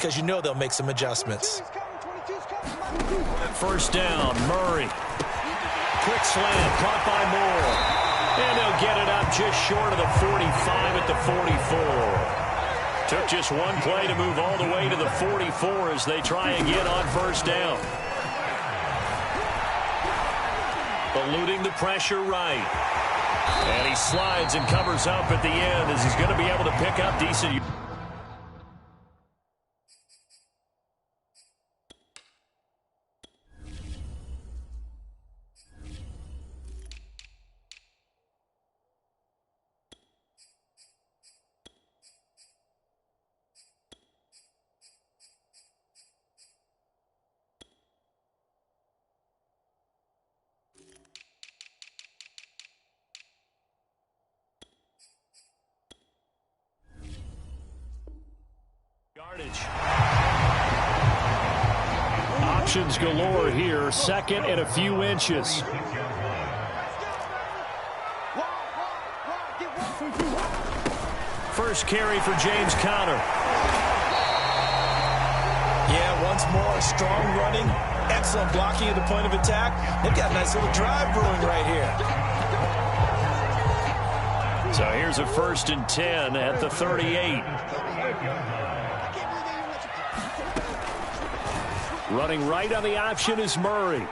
because you know they'll make some adjustments. First down, Murray. Quick slant, caught by Moore. And they'll get it up just short of the 45 at the 44. Took just one play to move all the way to the 44 as they try again on first down. Eluding the pressure right. And he slides and covers up at the end as he's going to be able to pick up decent. Options galore here. Second and a few inches. First carry for James Conner. Yeah, once more, strong running, excellent blocking at the point of attack. They've got a nice little drive brewing right here. So here's a 1st and 10 at the 38. Running right on the option is Murray.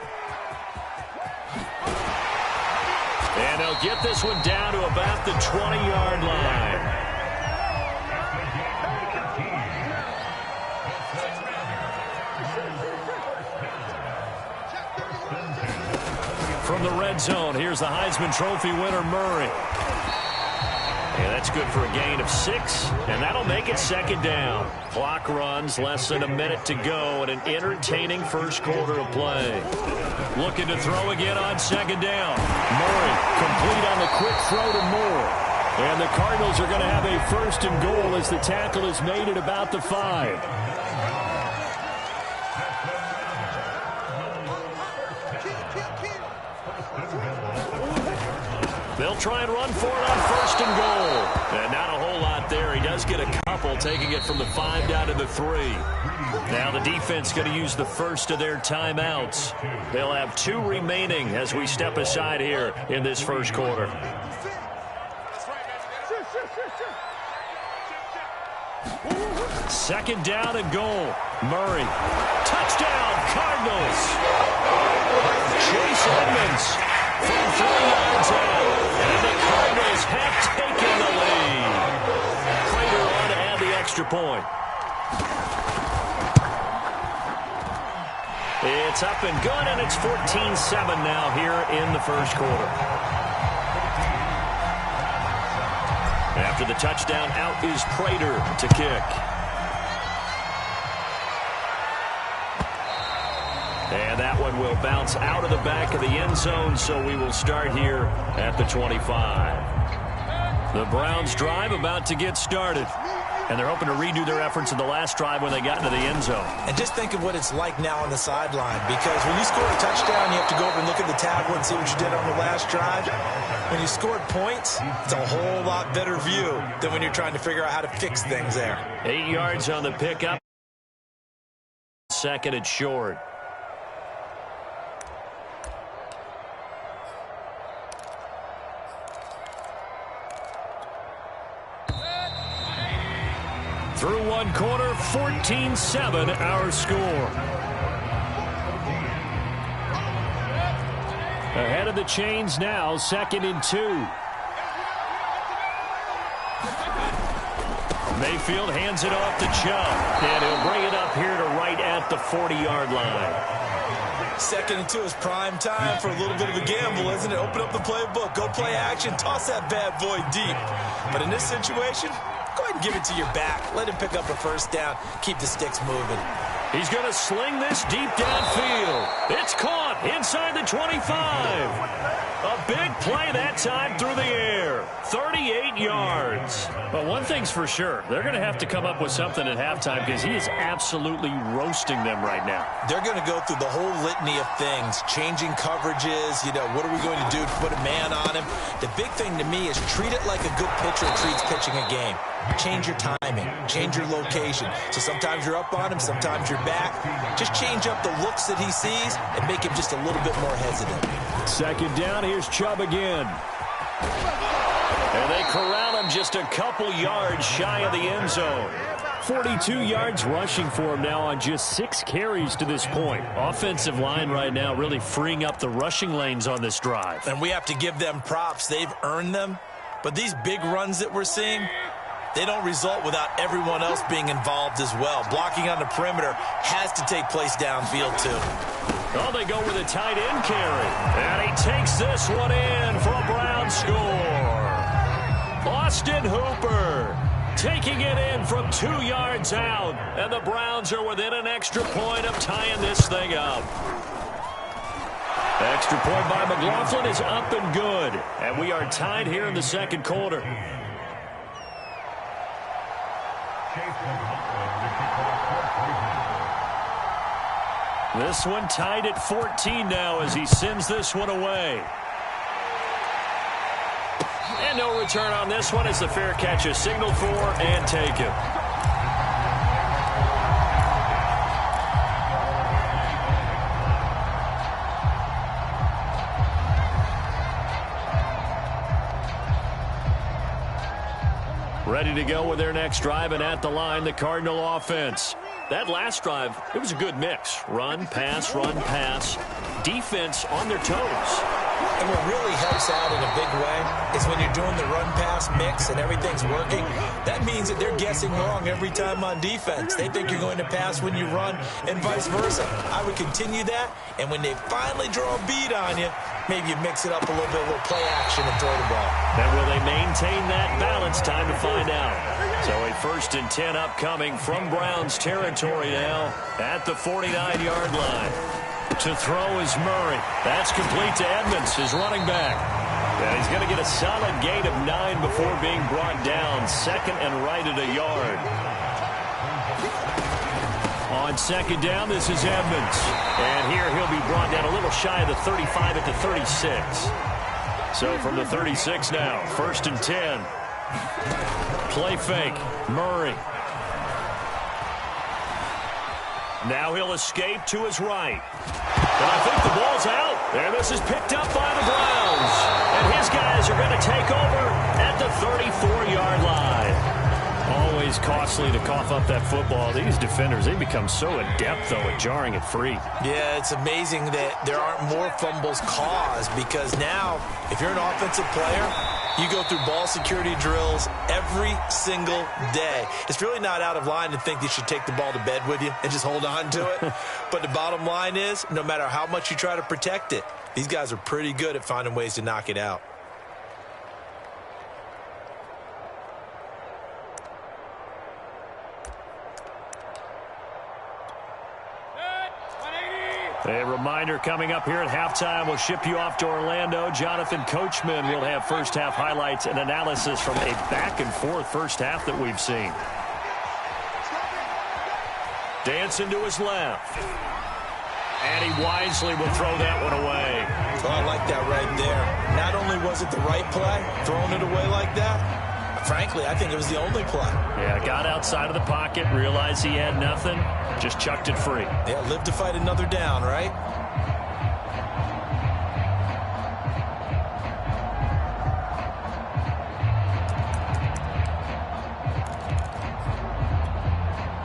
And they'll get this one down to about the 20-yard line. From the red zone, here's the Heisman Trophy winner, Murray. And that's good for a gain of 6, and that'll make it 2nd down. Clock runs, less than a minute to go, and an entertaining first quarter of play. Looking to throw again on 2nd down. Murray complete on the quick throw to Moore. And the Cardinals are going to have a 1st and goal as the tackle is made at about the 5. They'll try and run for it on 1st and goal. And not a whole lot there. He does get a couple, taking it from the 5 down to the 3. Now the defense going to use the first of their timeouts. They'll have 2 remaining as we step aside here in this first quarter. Second down and goal. Murray. Touchdown, Cardinals. Chase Edmonds from 3 yards out. And the Cardinals have taken the lead. Prater on to add the extra point. It's up and good, and it's 14-7 now here in the first quarter. After the touchdown, out is Prater to kick. And that one will bounce out of the back of the end zone, so we will start here at the 25. The Browns drive about to get started. And they're hoping to redo their efforts in the last drive when they got into the end zone. And just think of what it's like now on the sideline, because when you score a touchdown, you have to go over and look at the tablet and see what you did on the last drive. When you scored points, it's a whole lot better view than when you're trying to figure out how to fix things there. 8 yards on the pickup. 2nd and short. Through one quarter, 14-7 our score. Ahead of the chains now, 2nd and 2. Mayfield hands it off to Chubb, and he'll bring it up here to right at the 40-yard line. 2nd and 2 is prime time for a little bit of a gamble, isn't it? Open up the playbook, go play action, toss that bad boy deep. But in this situation, go ahead and give it to your back. Let him pick up a 1st down. Keep the sticks moving. He's going to sling this deep downfield. It's caught inside the 25. A big play that time through the air. 38 yards. But one thing's for sure. They're going to have to come up with something at halftime because he is absolutely roasting them right now. They're going to go through the whole litany of things, changing coverages, what are we going to do to put a man on him? The big thing to me is treat it like a good pitcher treats pitching a game. Change your timing, change your location. So sometimes you're up on him, sometimes you're back. Just change up the looks that he sees and make him just a little bit more hesitant. Second down, here's Chubb again. And they corral him just a couple yards shy of the end zone. 42 yards rushing for him now on just 6 carries to this point. Offensive line right now really freeing up the rushing lanes on this drive. And we have to give them props. They've earned them. But these big runs that we're seeing, they don't result without everyone else being involved as well. Blocking on the perimeter has to take place downfield too. Oh, they go with a tight end carry. And he takes this one in for a Brown score. Austin Hooper taking it in from 2 yards out. And the Browns are within an extra point of tying this thing up. Extra point by McLaughlin is up and good. And we are tied here in the second quarter. This one tied at 14 now as he sends this one away. And no return on this one as the fair catch is signaled for and taken. Ready to go with their next drive, and at the line, the Cardinal offense. That last drive, it was a good mix. Run, pass, defense on their toes. And what really helps out in a big way is when you're doing the run-pass mix and everything's working, that means that they're guessing wrong every time on defense. They think you're going to pass when you run and vice versa. I would continue that, and when they finally draw a bead on you, maybe you mix it up a little bit, a little play action and throw the ball. And will they maintain that balance? Time to find out. So a 1st and 10 upcoming from Browns territory now at the 49-yard line. To throw is Murray. That's complete to Edmonds, his running back. And he's going to get a solid gain of 9 before being brought down. 2nd and right at a yard. On 2nd down, this is Edmonds. And here he'll be brought down a little shy of the 35 at the 36. So from the 36 now, 1st and 10. Play fake, Murray. Now he'll escape to his right. And I think the ball's out. And this is picked up by the Browns. And his guys are going to take over at the 34-yard line. Always costly to cough up that football. These defenders, they become so adept, though, at jarring it free. Yeah, it's amazing that there aren't more fumbles caused because now, if you're an offensive player, you go through ball security drills every single day. It's really not out of line to think you should take the ball to bed with you and just hold on to it. But the bottom line is, no matter how much you try to protect it, these guys are pretty good at finding ways to knock it out. A reminder coming up here at halftime. We'll ship you off to Orlando. Jonathan Coachman will have first-half highlights and analysis from a back-and-forth first half that we've seen. Dancing to his left. And he wisely will throw that one away. Oh, I like that right there. Not only was it the right play, throwing it away like that, frankly, I think it was the only play. Yeah, got outside of the pocket, realized he had nothing, just chucked it free. Yeah, live to fight another down, right?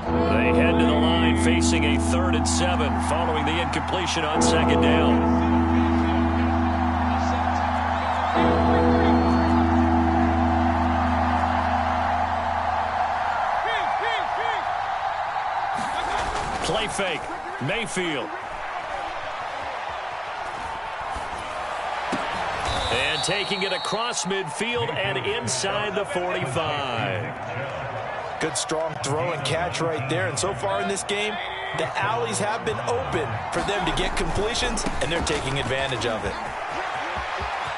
They head to the line facing a 3rd and 7 following the incompletion on 2nd down. Play fake, Mayfield. And taking it across midfield and inside the 45. Good strong throw and catch right there. And so far in this game, the alleys have been open for them to get completions, and they're taking advantage of it.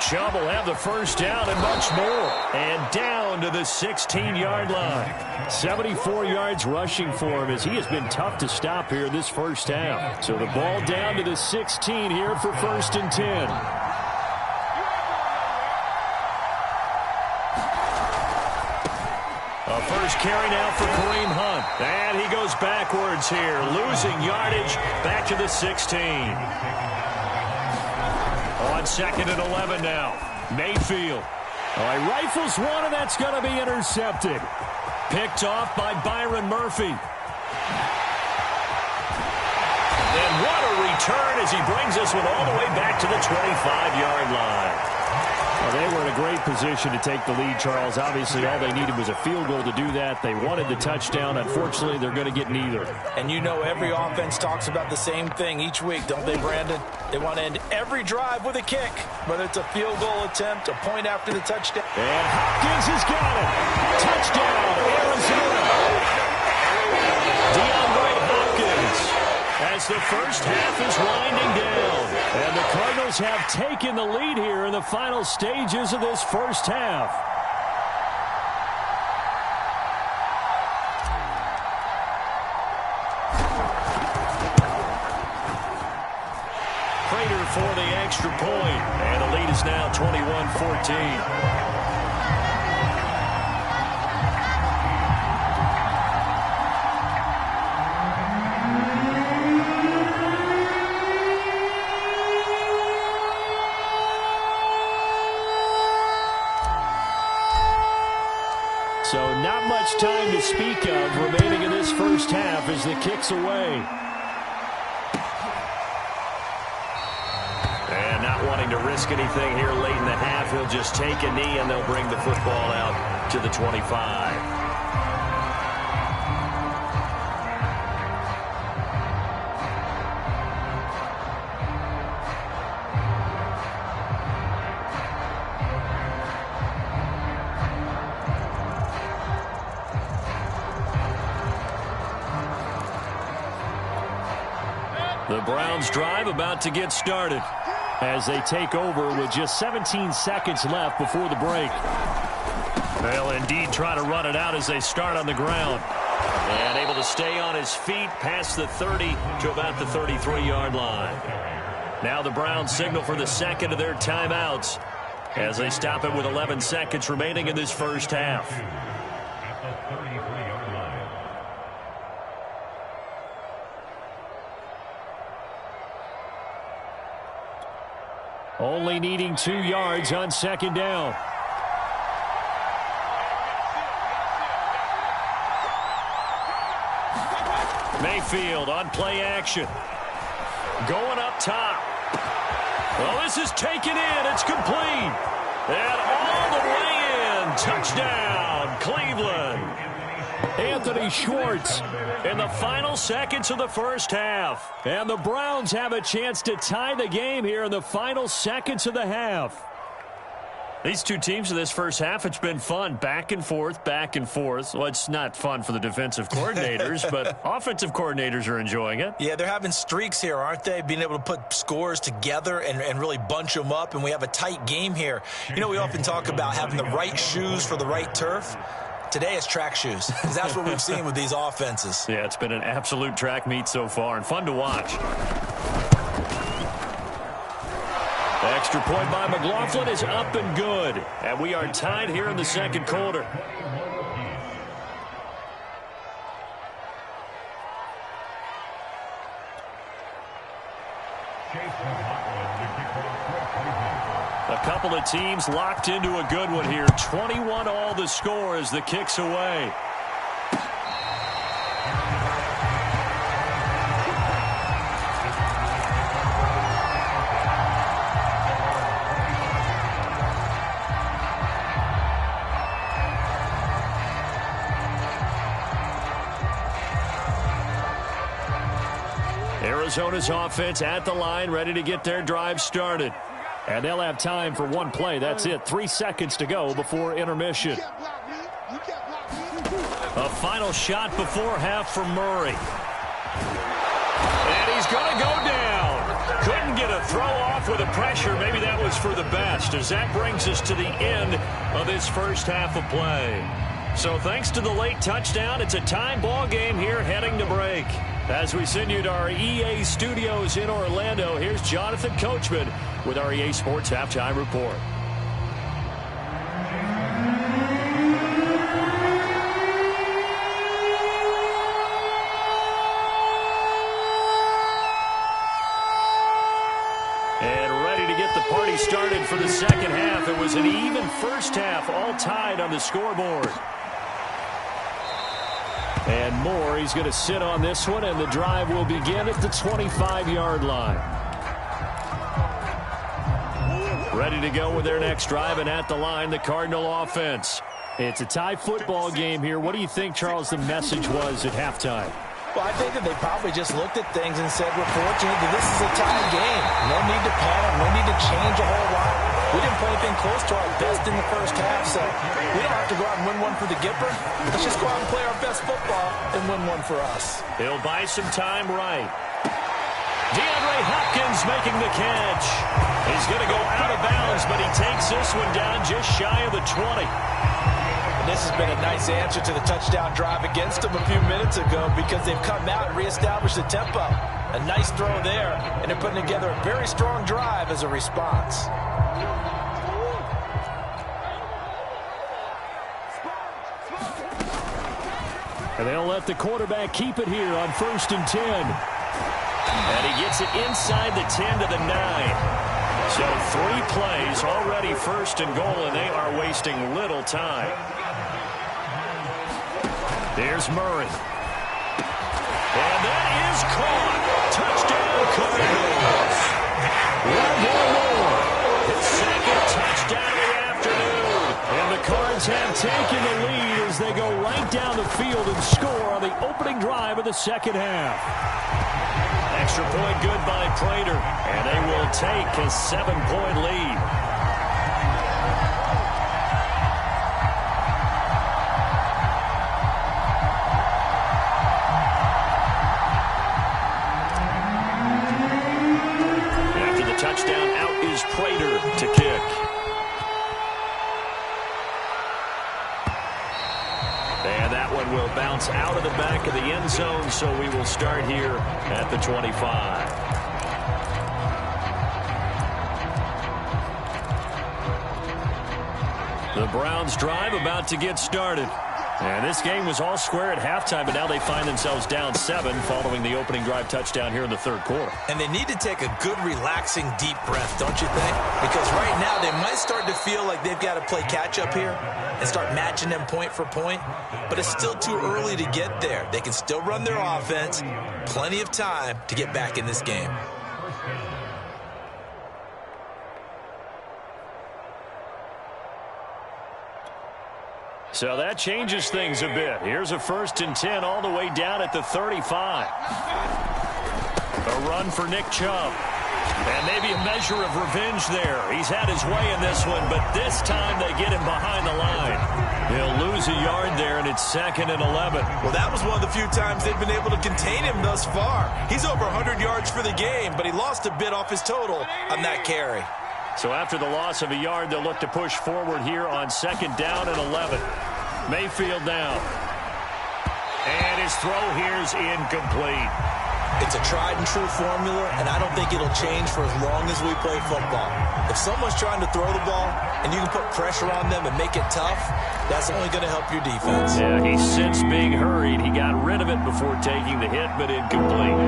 Chubb will have the first down and much more. And down to the 16-yard line. 74 yards rushing for him as he has been tough to stop here this first half. So the ball down to the 16 here for 1st and 10. A first carry now for Kareem Hunt. And he goes backwards here, losing yardage back to the 16. On 2nd and 11 now. Mayfield. All right, rifles one, and that's going to be intercepted. Picked off by Byron Murphy. And what a return as he brings this one all the way back to the 25-yard line. Well, they were in a great position to take the lead, Charles. Obviously, all they needed was a field goal to do that. They wanted the touchdown. Unfortunately, they're going to get neither. And you know every offense talks about the same thing each week, don't they, Brandon? They want to end every drive with a kick, whether it's a field goal attempt, a point after the touchdown. And Hopkins has got it. Touchdown, Arizona. DeAndre Hopkins as the first half is winding down. And the Cardinals have taken the lead here in the final stages of this first half. Prater for the extra point. And the lead is now 21-14. So not much time to speak of remaining in this first half as the kick's away. And not wanting to risk anything here late in the half, he'll just take a knee and they'll bring the football out to the 25. The Browns drive about to get started as they take over with just 17 seconds left before the break. They'll indeed try to run it out as they start on the ground. And able to stay on his feet past the 30 to about the 33-yard line. Now the Browns signal for the second of their timeouts as they stop it with 11 seconds remaining in this first half. Only needing 2 yards on second down. Mayfield on play action. Going up top. Well, this is taken in. It's complete. And all the way in. Touchdown, Cleveland. Anthony Schwartz in the final seconds of the first half. And the Browns have a chance to tie the game here in the final seconds of the half. These two teams in this first half, it's been fun. Back and forth, back and forth. Well, it's not fun for the defensive coordinators, but offensive coordinators are enjoying it. Yeah, they're having streaks here, aren't they? Being able to put scores together and really bunch them up, and we have a tight game here. You know, we often talk about having the right shoes for the right turf. Today it's track shoes, because that's what we've seen with these offenses. Yeah, it's been an absolute track meet so far, and fun to watch. The extra point by McLaughlin is up and good. And we are tied here in the second quarter. A couple of teams locked into a good one here. 21 all the score as the kick's away. Arizona's offense at the line, ready to get their drive started. And they'll have time for one play. That's it. 3 seconds to go before intermission. A final shot before half for Murray. And he's going to go down. Couldn't get a throw off with the pressure. Maybe that was for the best, as that brings us to the end of this first half of play. So thanks to the late touchdown, it's a tie ball game here heading to break. As we send you to our EA studios in Orlando, here's Jonathan Coachman with our EA Sports Halftime Report. Started for the second half. It was an even first half, all tied on the scoreboard. And Moore, he's going to sit on this one, and the drive will begin at the 25-yard line. Ready to go with their next drive, and at the line, the Cardinal offense. It's a tie football game here. What do you think, Charles, the message was at halftime? Well, I think that they probably just looked at things and said, we're fortunate that this is a tie game. No need to panic. No need to change a whole lot. We didn't play anything close to our best in the first half, so we don't have to go out and win one for the Gipper. Let's just go out and play our best football and win one for us. He'll buy some time right. DeAndre Hopkins making the catch. He's going to go out of bounds, but he takes this one down just shy of the 20. This has been a nice answer to the touchdown drive against them a few minutes ago because they've come out and reestablished the tempo. A nice throw there, and they're putting together a very strong drive as a response. And they'll let the quarterback keep it here on 1st and 10. And he gets it inside the 10 to the 9. So 3 plays already 1st and goal, and they are wasting little time. There's Murray. And that is caught. Touchdown, Cardinals. One more. His second touchdown of the afternoon. And the Cards have taken the lead as they go right down the field and score on the opening drive of the second half. Extra point good by Prater. And they will take a 7-point lead. Touchdown, out is Prater to kick. And that one will bounce out of the back of the end zone, so we will start here at the 25. The Browns drive about to get started. And this game was all square at halftime, but now they find themselves down 7 following the opening drive touchdown here in the third quarter. And they need to take a good, relaxing, deep breath, don't you think? Because right now they might start to feel like they've got to play catch-up here and start matching them point for point. But it's still too early to get there. They can still run their offense. Plenty of time to get back in this game. So that changes things a bit. Here's a 1st and 10 all the way down at the 35. A run for Nick Chubb. And maybe a measure of revenge there. He's had his way in this one, but this time they get him behind the line. He'll lose a yard there, and it's 2nd and 11. Well, that was one of the few times they've been able to contain him thus far. He's over 100 yards for the game, but he lost a bit off his total on that carry. So after the loss of a yard, they'll look to push forward here on 2nd down and 11. Mayfield down. And his throw here is incomplete. It's a tried-and-true formula, and I don't think it'll change for as long as we play football. If someone's trying to throw the ball and you can put pressure on them and make it tough, that's only going to help your defense. Yeah, he sensed being hurried. He got rid of it before taking the hit, but incomplete.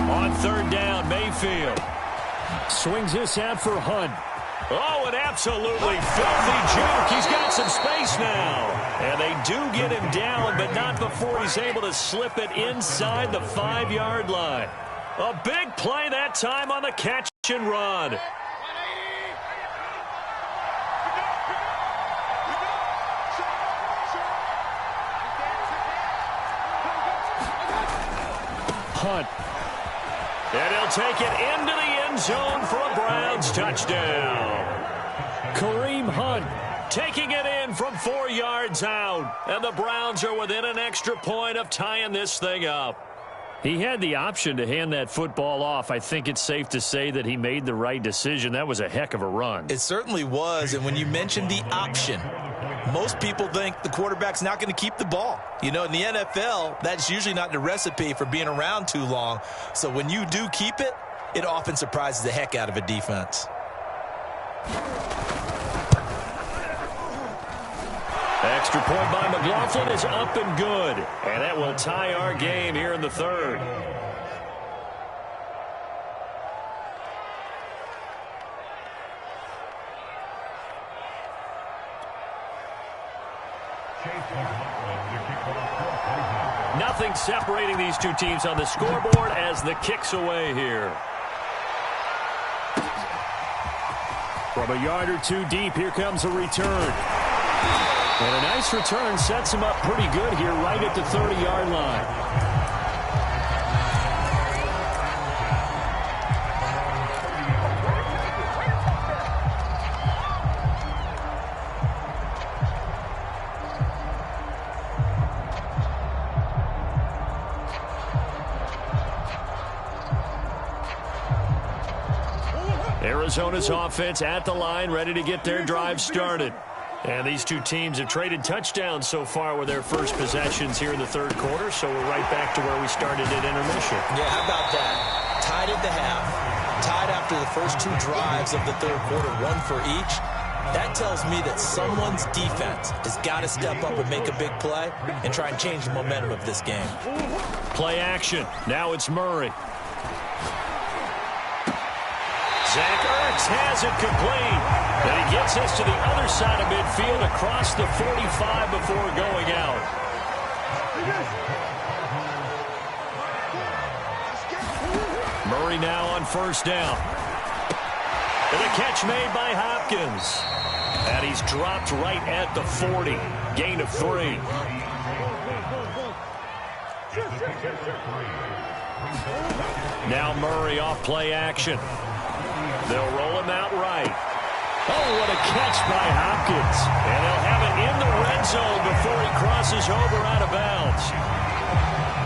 On 3rd down, Mayfield swings this out for Hunt. Oh, an absolutely filthy juke. He's got some space now. And they do get him down, but not before he's able to slip it inside the 5-yard line. A big play that time on the catch and run. Hunt. And he'll take it into the end zone for a Browns touchdown. Kareem Hunt taking it in from 4 yards out. And the Browns are within an extra point of tying this thing up. He had the option to hand that football off. I think it's safe to say that he made the right decision. That was a heck of a run. It certainly was, and when you mention the option, most people think the quarterback's not going to keep the ball. You know, in the NFL, that's usually not the recipe for being around too long. So when you do keep it, it often surprises the heck out of a defense. Extra point by McLaughlin is up and good. And that will tie our game here in the third. Nothing separating these two teams on the scoreboard as the kick's away here. From a yard or two deep, here comes a return. And a nice return sets him up pretty good here right at the 30-yard line. Arizona's offense at the line, ready to get their drive started. And these two teams have traded touchdowns so far with their first possessions here in the third quarter, so we're right back to where we started at intermission. Yeah, how about that? Tied at the half, tied after the first two drives of the third quarter, one for each. That tells me that someone's defense has got to step up and make a big play and try and change the momentum of this game. Play action. Now it's Murray. Zach Ertz has it complete. And he gets us to the other side of midfield across the 45 before going out. Murray now on first down. And a catch made by Hopkins. And he's dropped right at the 40. Gain of 3. Now Murray off play action. They'll roll him out right. Oh, what a catch by Hopkins. And they'll have it in the red zone before he crosses over out of bounds.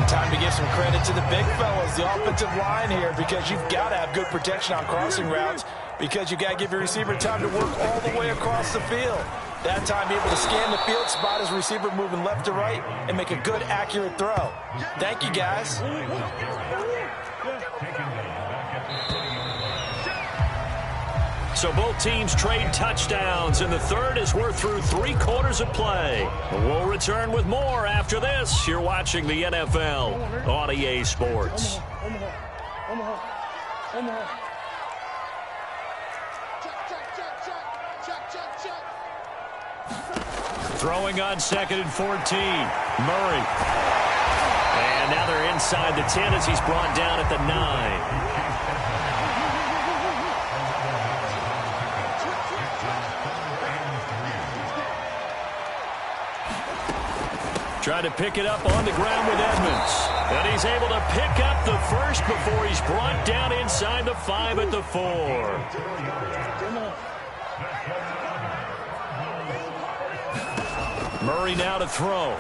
Time to give some credit to the big fellas, the offensive line here, because you've got to have good protection on crossing routes, because you've got to give your receiver time to work all the way across the field. That time, be able to scan the field, spot his receiver moving left to right, and make a good, accurate throw. Thank you, guys. So both teams trade touchdowns in the third as we're through 3 quarters of play. We'll return with more after this. You're watching the NFL on EA Sports. Throwing on 2nd and 14. Murray. And now they're inside the 10 as he's brought down at the 9. Trying to pick it up on the ground with Edmonds. And he's able to pick up the first before he's brought down inside the 5 at the 4. Murray now to throw.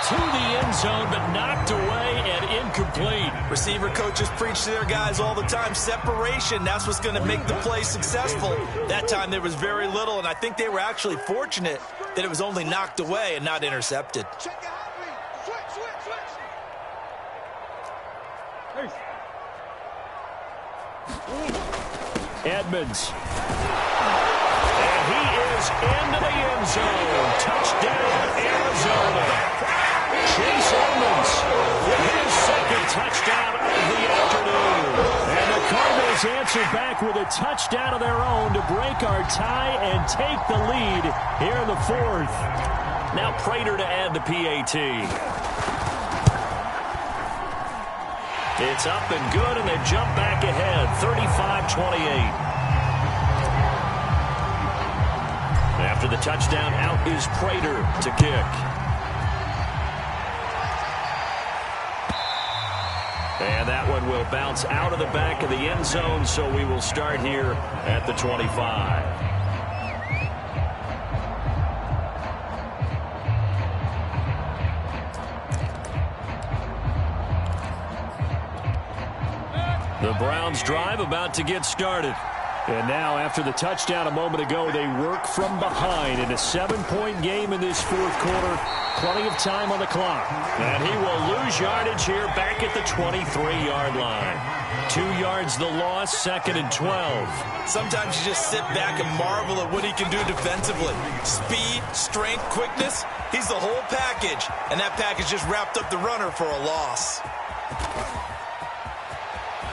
To the end zone, but knocked away and incomplete. Receiver coaches preach to their guys all the time. Separation, that's what's going to make the play successful. That time there was very little, and I think they were actually fortunate that it was only knocked away and not intercepted. Edmonds. And he is into the end zone. Touchdown, Arizona. Chase Edmonds with his second touchdown of the afternoon. And the Cardinals answer back with a touchdown of their own to break our tie and take the lead here in the 4th. Now Prater to add the PAT. It's up and good, and they jump back ahead, 35-28. After the touchdown, out is Prater to kick. And that one will bounce out of the back of the end zone, so we will start here at the 25. The Browns drive about to get started. And now, after the touchdown a moment ago, they work from behind in a 7-point game in this fourth quarter. Plenty of time on the clock. And he will lose yardage here back at the 23-yard line. 2 yards the loss, 2nd and 12. Sometimes you just sit back and marvel at what he can do defensively. Speed, strength, quickness, he's the whole package. And that package just wrapped up the runner for a loss.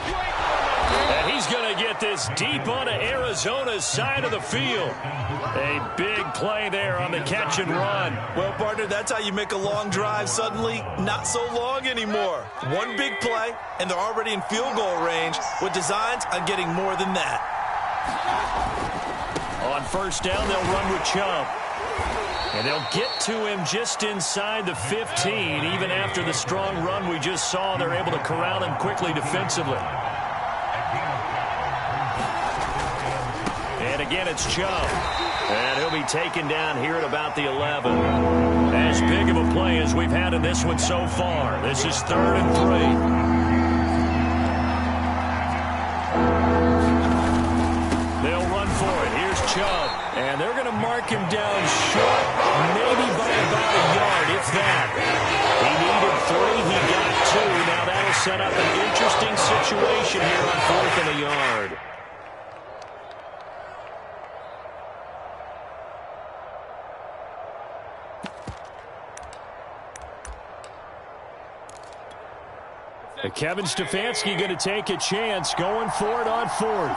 And he's going to get this deep onto Arizona's side of the field. A big play there on the catch and run. Well, partner, that's how you make a long drive suddenly not so long anymore. One big play, and they're already in field goal range with designs on getting more than that. On first down, they'll run with Chubb. And they'll get to him just inside the 15. Even after the strong run we just saw, they're able to corral him quickly defensively. And again, it's Chubb. And he'll be taken down here at about the 11. As big of a play as we've had in this one so far. This is 3rd and 3. They'll run for it. Here's Chubb. And they're going to mark him down short, maybe by about a yard, if that. He needed 3. He got 2. Now that'll set up an interesting situation here on 4th and a yard. Kevin Stefanski going to take a chance, going for it on 4th.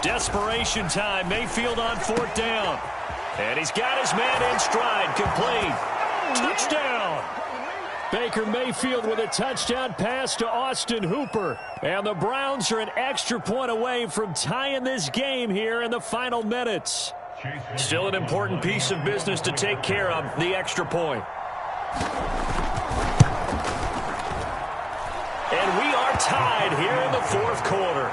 Desperation time. Mayfield on 4th down. And he's got his man in stride. Complete. Touchdown. Baker Mayfield with a touchdown pass to Austin Hooper. And the Browns are an extra point away from tying this game here in the final minutes. Still an important piece of business to take care of, the extra point. And we are tied here in the fourth quarter.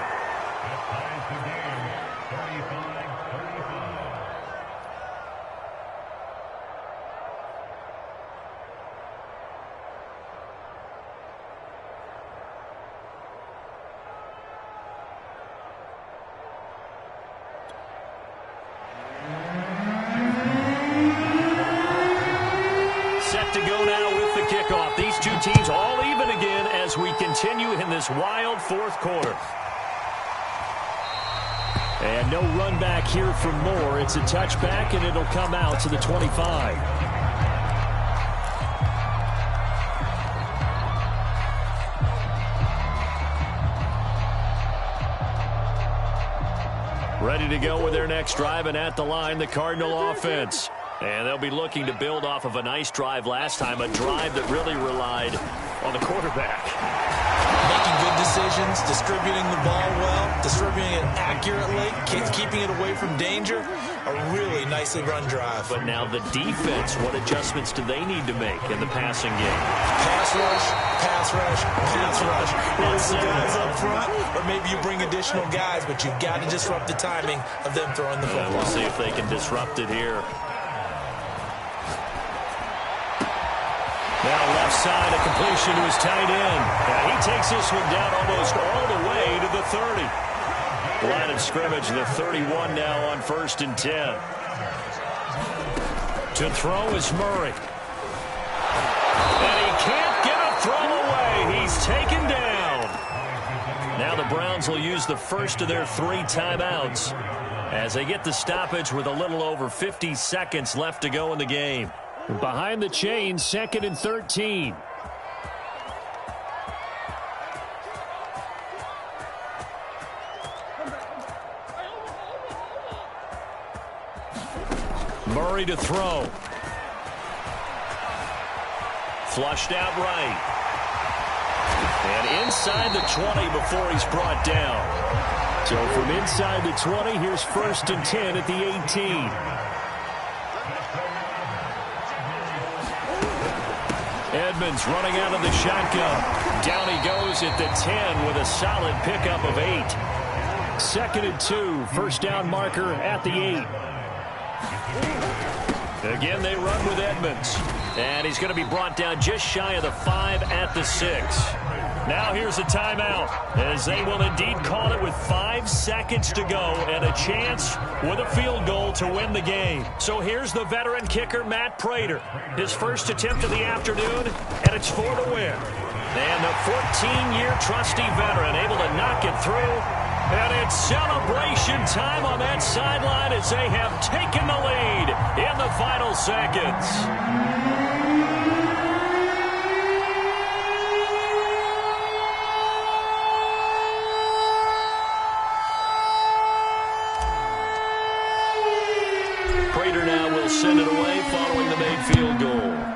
To go now with the kickoff. These two teams all even again as we continue in this wild fourth quarter. And no run back here for Moore. It's a touchback, and it'll come out to the 25. Ready to go with their next drive, and at the line, the Cardinal offense. And they'll be looking to build off of a nice drive last time, a drive that really relied on the quarterback. Making good decisions, distributing the ball well, distributing it accurately, keeping it away from danger. A really nicely run drive. But now the defense, what adjustments do they need to make in the passing game? Pass rush, pass rush, pass rush. Whether it's the guys up front, or maybe you bring additional guys, but you've got to disrupt the timing of them throwing the football. We'll see if they can disrupt it here. Now left side, a completion to his tight end. Now he takes this one down almost all the way to the 30. Line of scrimmage, the 31 now on 1st and 10. To throw is Murray. And he can't get a throw away. He's taken down. Now the Browns will use the first of their 3 timeouts as they get the stoppage with a little over 50 seconds left to go in the game. Behind the chains, 2nd and 13. Murray to throw. Flushed out right. And inside the 20 before he's brought down. So from inside the 20, here's 1st and 10 at the 18. Edmonds running out of the shotgun. Down he goes at the 10 with a solid pickup of 8. 2nd and 2. First down marker at the 8. Again, they run with Edmonds. And he's going to be brought down just shy of the 5 at the 6. Now here's a timeout, as they will indeed call it with 5 seconds to go and a chance with a field goal to win the game. So here's the veteran kicker, Matt Prater. His first attempt of the afternoon, and it's 4 to win. And the 14-year trusty veteran able to knock it through. And it's celebration time on that sideline as they have taken the lead in the final seconds. Prater now will send it away following the made field goal.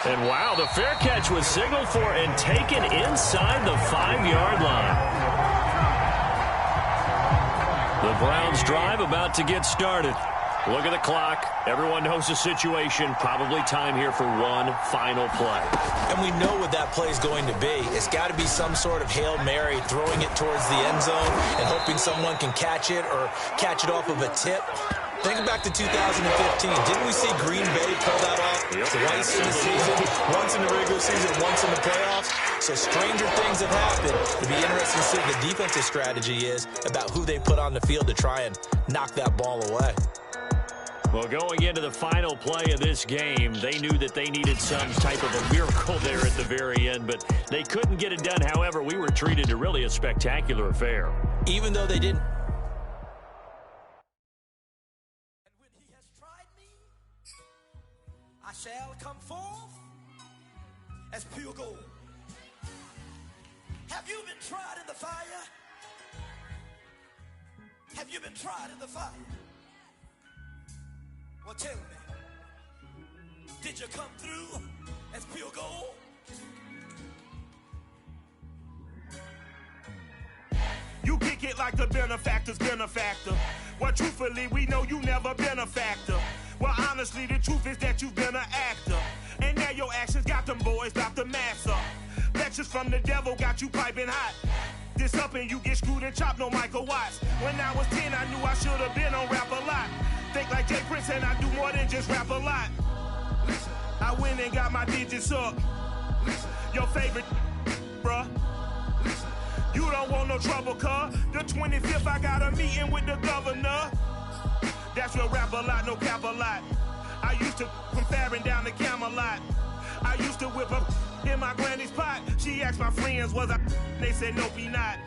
And wow, the fair catch was signaled for and taken inside the 5-yard line. The Browns drive about to get started. Look at the clock. Everyone knows the situation. Probably time here for one final play. And we know what that play is going to be. It's got to be some sort of Hail Mary, throwing it towards the end zone and hoping someone can catch it or catch it off of a tip. Think back to 2015. Didn't we see Green Bay pull that off twice in the season? Once in the regular season, once in the playoffs. So stranger things have happened. It'd be interesting to see what the defensive strategy is about who they put on the field to try and knock that ball away. Well, going into the final play of this game, they knew that they needed some type of a miracle there at the very end, but they couldn't get it done. However, we were treated to really a spectacular affair. Even though they didn't. I shall come forth as pure gold. Have you been tried in the fire? Have you been tried in the fire? Well, tell me, did you come through as pure gold? You kick it like the benefactor's benefactor. Well, truthfully, we know you never been a factor. Well, honestly, the truth is that you've been an actor. And now your actions got them boys dropped the mask up. Lectures from the devil got you piping hot. This up and you get screwed and chopped, no Michael Watts. When I was 10, I knew I should have been on rap a lot. Think like Jay Prince and I do more than just rap a lot. I went and got my digits up. Your favorite, bruh. You don't want no trouble, cuz. The 25th, I got a meeting with the governor. That's real rap a lot, no cap a lot. I used to from Farron down to Camelot. I used to whip up in my granny's pot. She asked my friends, was I? They said, nope, he not.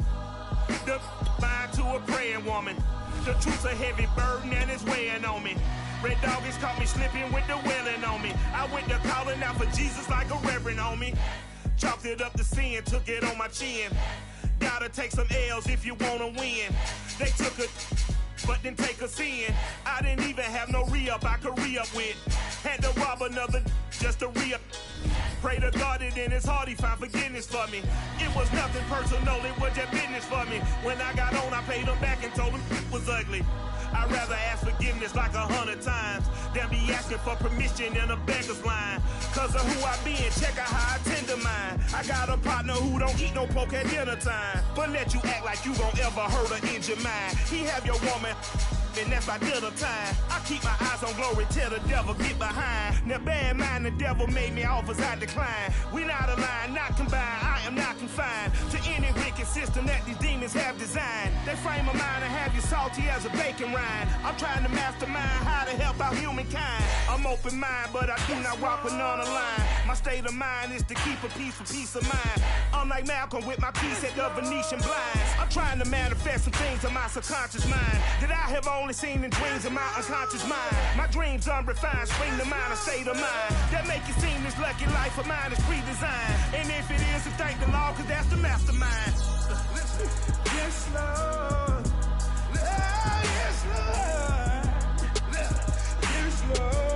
The mind to a praying woman. The truth's a heavy burden and it's weighing on me. Red Doggies caught me slipping with the wailing on me. I went to calling out for Jesus like a reverend on me. Chalked it up to sin, took it on my chin. Gotta take some L's if you wanna win. They took a but didn't take a sin. I didn't even have no re-up I could re-up with. Had to rob another just to re-up. Pray to God that in his heart he found forgiveness for me. It was nothing personal, it was just business for me. When I got on, I paid him back and told him it was ugly. I'd rather ask forgiveness like 100 times than be asking for permission in a beggar's line. Cause of who I be and check out how I tend to mine. I got a partner who don't eat no pork at dinner time, but let you act like you gon' ever hurt or injure mine. He have your woman and that's by dinner time. I keep my eyes on glory till the devil get behind. Now bear in mind the devil made me offers I decline. We not aligned, not combined, I am not confined to any wicked system that these demons have designed. They frame a mind and have you salty as a bacon rind. I'm trying to mastermind how to help out humankind. I'm open mind, but I do not walk with none aligned. My state of mind is to keep a peace for peace of mind. Unlike Malcolm with my piece at the Venetian blinds. I'm trying to manifest some things in my subconscious mind that I have only seen in dreams in my unconscious mind. My dreams unrefined, spring to mind, a state of mind that make it seem this lucky life of mine is pre-designed. And if it is, then thank the Lord, cause that's the mastermind. Yes, Lord. Yes, Lord. Yes, Lord.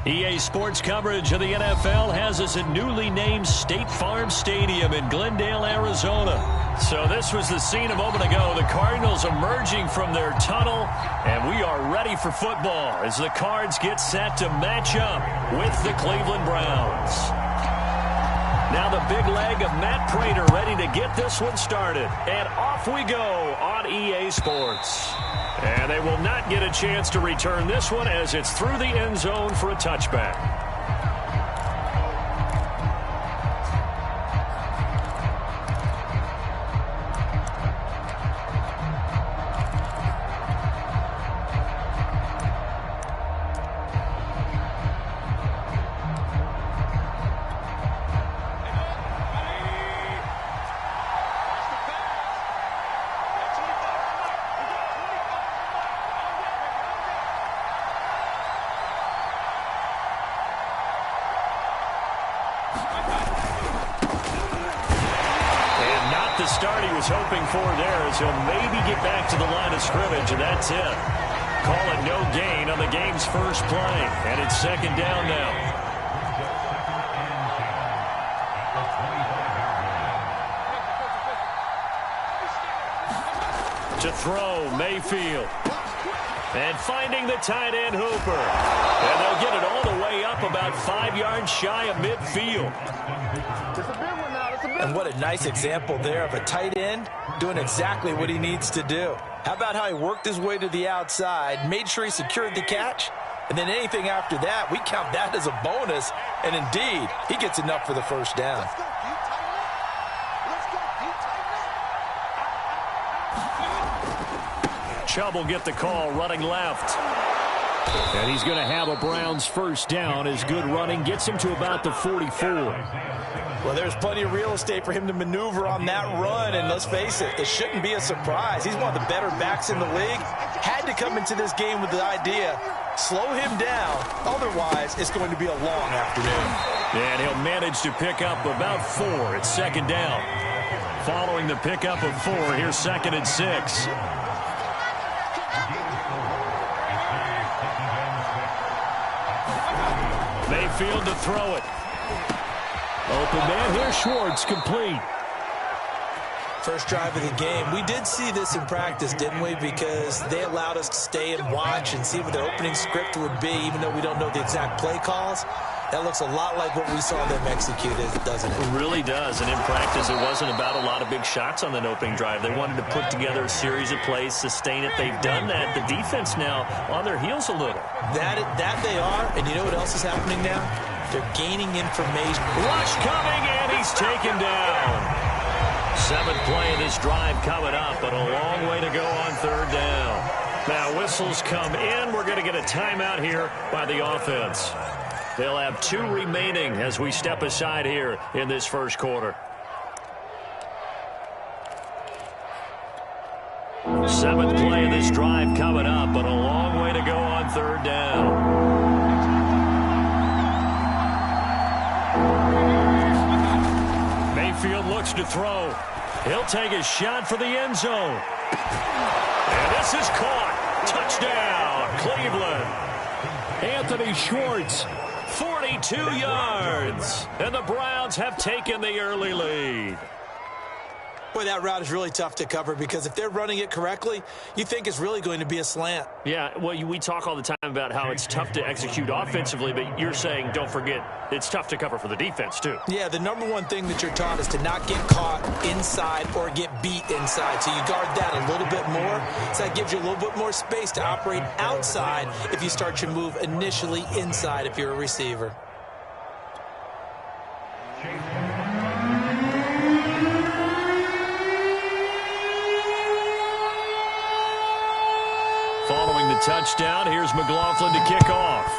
EA Sports coverage of the NFL has us at newly named State Farm Stadium in Glendale, Arizona. So this was the scene a moment ago. The Cardinals emerging from their tunnel, and we are ready for football as the Cards get set to match up with the Cleveland Browns. Now the big leg of Matt Prater ready to get this one started. And off we go on EA Sports. And they will not get a chance to return this one as it's through the end zone for a touchback. The start he was hoping for there as he'll maybe get back to the line of scrimmage, and that's it. Call it no gain on the game's first play, and it's second down now. To throw, Mayfield. And finding the tight end, Hooper. And they'll get it all the way up about 5 yards shy of midfield. And what a nice example there of a tight end doing exactly what he needs to do. How about how he worked his way to the outside, made sure he secured the catch, and then anything after that, we count that as a bonus. And indeed, he gets enough for the first down. Chubb will get the call running left. And he's going to have a Browns first down as good running gets him to about the 44. Well, there's plenty of real estate for him to maneuver on that run, and let's face it, it shouldn't be a surprise. He's one of the better backs in the league. Had to come into this game with the idea, slow him down, otherwise it's going to be a long afternoon. And he'll manage to pick up about 4 at second down. Following the pickup of 4, here's 2nd and 6. Mayfield to throw it. Open man here, Schwartz, complete. First drive of the game. We did see this in practice, didn't we? Because they allowed us to stay and watch and see what their opening script would be, even though we don't know the exact play calls. That looks a lot like what we saw them execute, doesn't it? It really does. And in practice, it wasn't about a lot of big shots on that opening drive. They wanted to put together a series of plays, sustain it. They've done that. The defense now on their heels a little. That they are. And you know what else is happening now? They're gaining information. Rush coming, and he's taken down. 7th play of this drive coming up, but a long way to go on 3rd down. Now whistles come in. We're going to get a timeout here by the offense. They'll have 2 remaining as we step aside here in this first quarter. 7th play of this drive coming up, but a long way to go on 3rd down. Mayfield looks to throw. He'll take a shot for the end zone. And this is caught. Touchdown, Cleveland. Anthony Schwartz, 42 yards. And the Browns have taken the early lead. Boy, that route is really tough to cover because if they're running it correctly, you think it's really going to be a slant. Yeah, well, we talk all the time about how it's tough to execute offensively, but you're saying, don't forget, it's tough to cover for the defense, too. Yeah, the number one thing that you're taught is to not get caught inside or get beat inside. So you guard that a little bit more. So that gives you a little bit more space to operate outside if you start your move initially inside if you're a receiver. Following the touchdown, here's McLaughlin to kick off.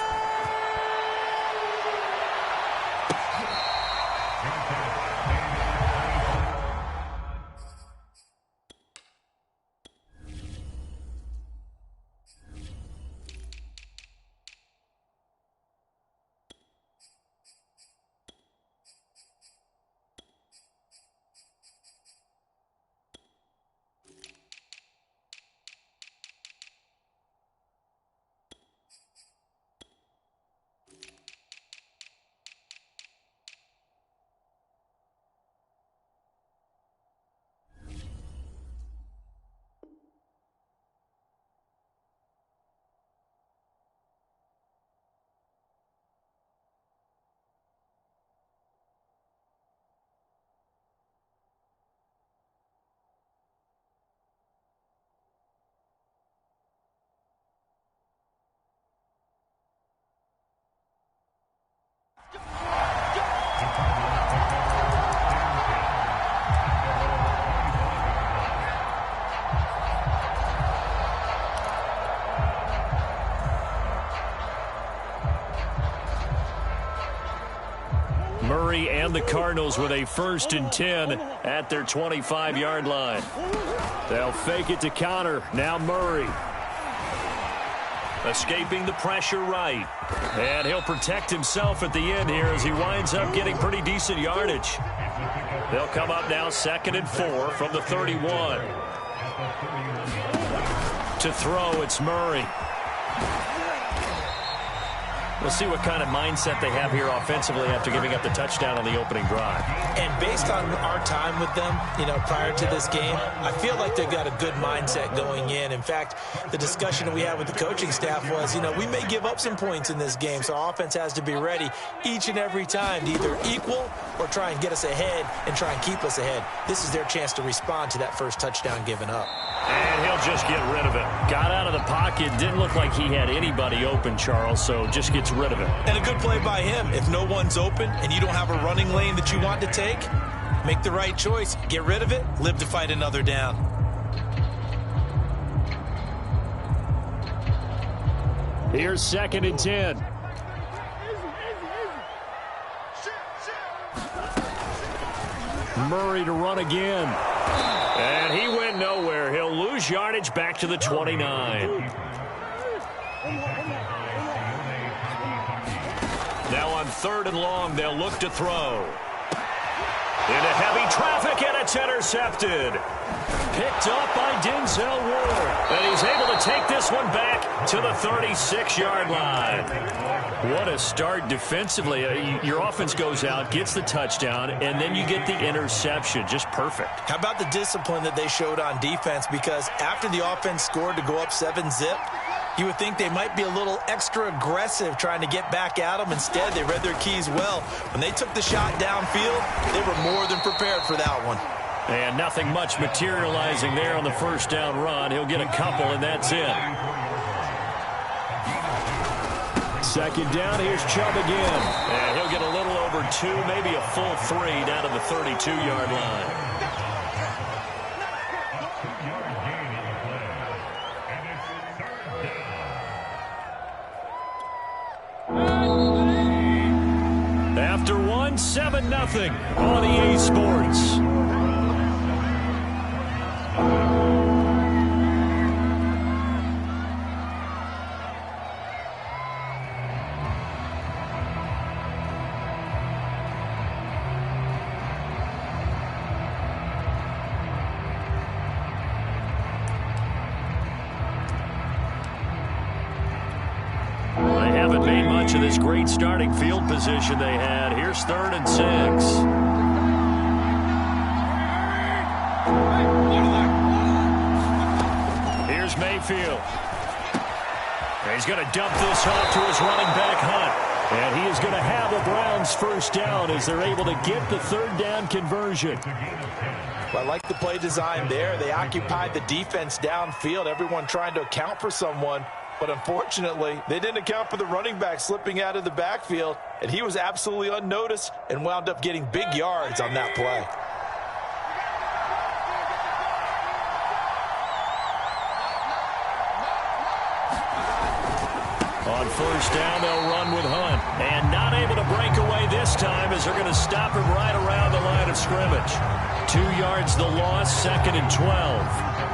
Murray and the Cardinals with a 1st and 10 at their 25-yard line. They'll fake it to counter. Now Murray. Escaping the pressure right. And he'll protect himself at the end here as he winds up getting pretty decent yardage. They'll come up now 2nd and 4 from the 31. To throw, it's Murray. We'll see what kind of mindset they have here offensively after giving up the touchdown on the opening drive. And based on our time with them, prior to this game, I feel like they've got a good mindset going in. In fact, the discussion that we had with the coaching staff was, we may give up some points in this game, so our offense has to be ready each and every time to either equal or try and get us ahead and try and keep us ahead. This is their chance to respond to that first touchdown given up. And he'll just get rid of it. Got out of the pocket. Didn't look like he had anybody open, Charles, so just gets rid of it. And a good play by him. If no one's open and you don't have a running lane that you want to take, make the right choice. Get rid of it. Live to fight another down. Here's 2nd and 10. Murray to run again. And he went nowhere. He'll lose yardage back to the 29. Now on 3rd and long, they'll look to throw. Into heavy traffic, and it's intercepted. Picked up by Denzel Ward. And he's able to take this one back to the 36-yard line. What a start defensively. Your offense goes out, gets the touchdown, and then you get the interception. Just perfect. How about the discipline that they showed on defense? Because after the offense scored to go up 7-zip, you would think they might be a little extra aggressive trying to get back at them. Instead, they read their keys well. When they took the shot downfield, they were more than prepared for that one. And nothing much materializing there on the first down run. He'll get a couple, and that's it. 2nd down, here's Chubb again. And he'll get a little over 2, maybe a full 3 down to the 32-yard line. After 1, 7-0 on EA Sports. Of this great starting field position they had. Here's 3rd and 6. Here's Mayfield. He's going to dump this off to his running back Hunt. And he is going to have the Browns 1st down as they're able to get the 3rd down conversion. Well, I like the play design there. They occupied the defense downfield, everyone trying to account for someone. But unfortunately, they didn't account for the running back slipping out of the backfield, and he was absolutely unnoticed and wound up getting big yards on that play. On 1st down, they'll run with Hunt. And not able to break away this time as they're going to stop him right around the line of scrimmage. 2 yards the loss, 2nd and 12.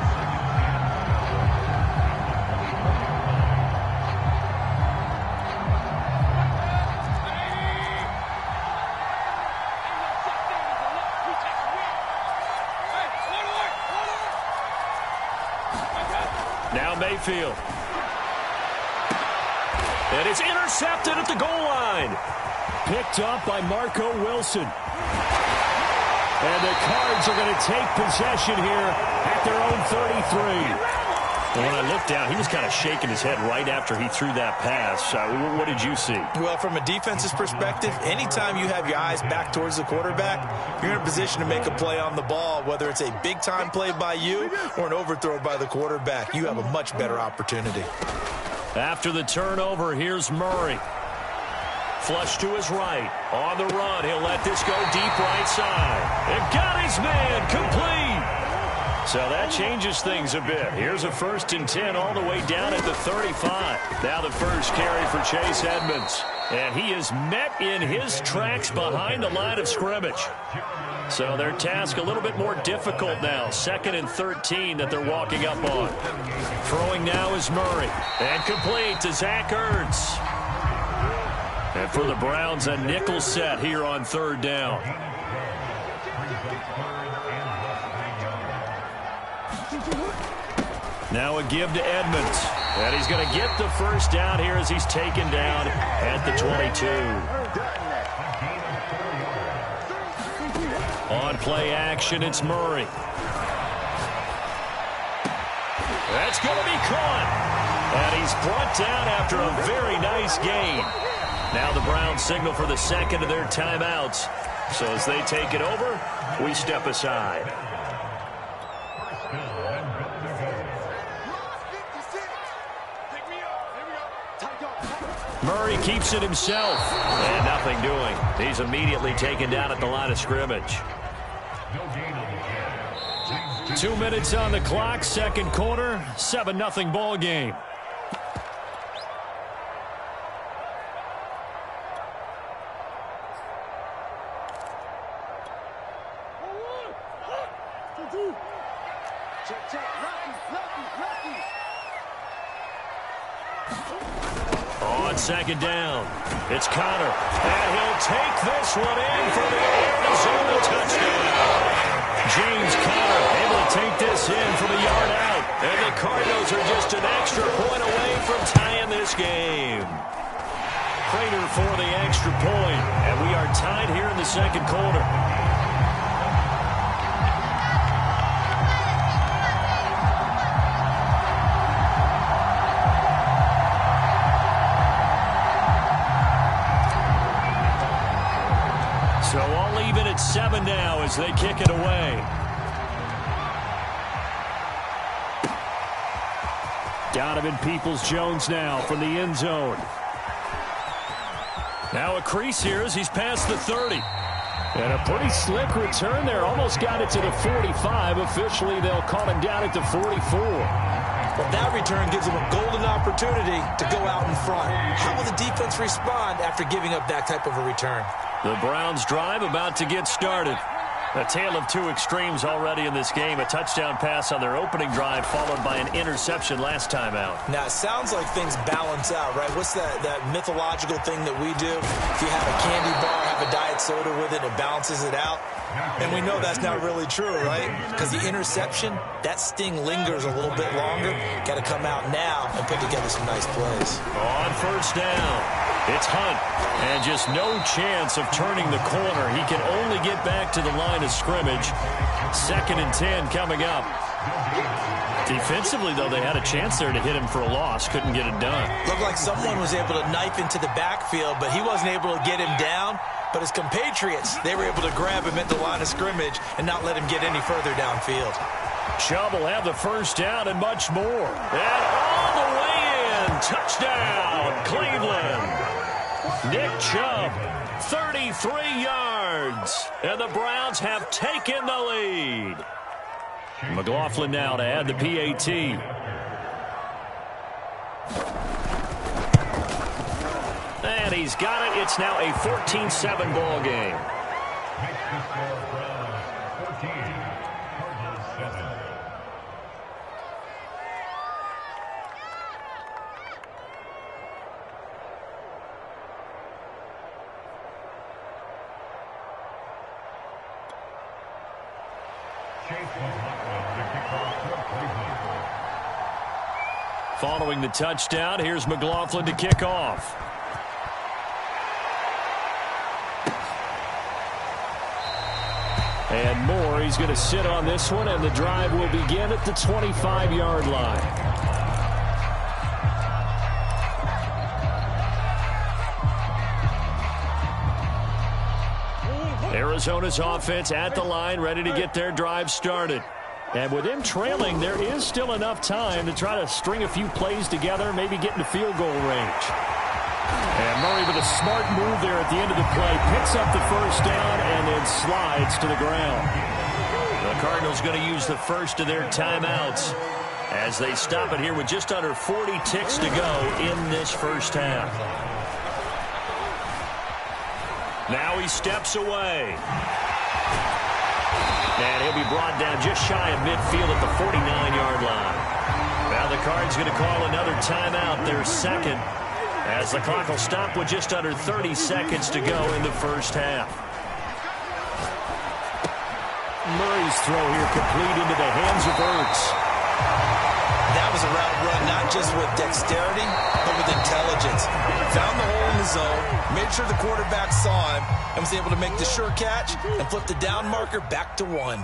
Now Mayfield. And it's intercepted at the goal line. Picked up by Marco Wilson. And the Cards are going to take possession here at their own 33. And when I looked down, he was kind of shaking his head right after he threw that pass. What did you see? Well, from a defense's perspective, anytime you have your eyes back towards the quarterback, you're in a position to make a play on the ball, whether it's a big-time play by you or an overthrow by the quarterback. You have a much better opportunity. After the turnover, here's Murray. Flush to his right. On the run, he'll let this go deep right side. And got his man complete. So that changes things a bit. Here's a 1st and 10 all the way down at the 35. Now the first carry for Chase Edmonds. And he is met in his tracks behind the line of scrimmage. So their task a little bit more difficult now. 2nd and 13 that they're walking up on. Throwing now is Murray. And complete to Zach Ertz. And for the Browns, a nickel set here on 3rd down. Now a give to Edmonds. And he's going to get the first down here as he's taken down at the 22. On play action, it's Murray. That's going to be caught. And he's brought down after a very nice gain. Now the Browns signal for the second of their timeouts. So as they take it over, we step aside. Murray keeps it himself. And nothing doing. He's immediately taken down at the line of scrimmage. 2 minutes on the clock, second quarter, 7-0 ball game. On second down, it's Connor, and he'll take this one in for the Arizona touchdown. James Conner able to take this in from a yard out, and the Cardinals are just an extra point away from tying this game. Prater for the extra point, and we are tied here in the second quarter. So all even at 7 now as they kick it away. Donovan Peoples-Jones now from the end zone. Now a crease here as he's past the 30. And a pretty slick return there. Almost got it to the 45. Officially, they'll call him down at the 44. Well, that return gives them a golden opportunity to go out in front. How will the defense respond after giving up that type of a return? The Browns drive about to get started. A tale of two extremes already in this game. A touchdown pass on their opening drive followed by an interception last time out. Now, it sounds like things balance out, right? What's that mythological thing that we do? If you have a candy bar, have a diet soda with it, it balances it out. And we know that's not really true, right? Because the interception, that sting lingers a little bit longer. Got to come out now and put together some nice plays. On first down, it's Hunt. And just no chance of turning the corner. He can only get back to the line of scrimmage. 2nd and 10 coming up. Defensively, though, they had a chance there to hit him for a loss. Couldn't get it done. Looked like someone was able to knife into the backfield, but he wasn't able to get him down. But his compatriots, they were able to grab him at the line of scrimmage and not let him get any further downfield. Chubb will have the first down and much more. And all the way in. Touchdown, Cleveland. Nick Chubb, 33 yards. And the Browns have taken the lead. McLaughlin now to add the PAT. And he's got it. It's now a 14-7 ball game. Following the touchdown, here's McLaughlin to kick off. And Moore, he's going to sit on this one, and the drive will begin at the 25-yard line. Arizona's offense at the line, ready to get their drive started. And with them trailing, there is still enough time to try to string a few plays together, maybe get into field goal range. And Murray with a smart move there at the end of the play, picks up the first down and then slides to the ground. The Cardinals going to use the first of their timeouts as they stop it here with just under 40 ticks to go in this first half. Now he steps away. And he'll be brought down just shy of midfield at the 49-yard line. Now the Cards going to call another timeout, their second, as the clock will stop with just under 30 seconds to go in the first half. Murray's throw here complete into the hands of Ertz. That was a route run not just with dexterity, but with intelligence. Found the hole in the zone, made sure the quarterback saw him, and was able to make the sure catch and flip the down marker back to 1.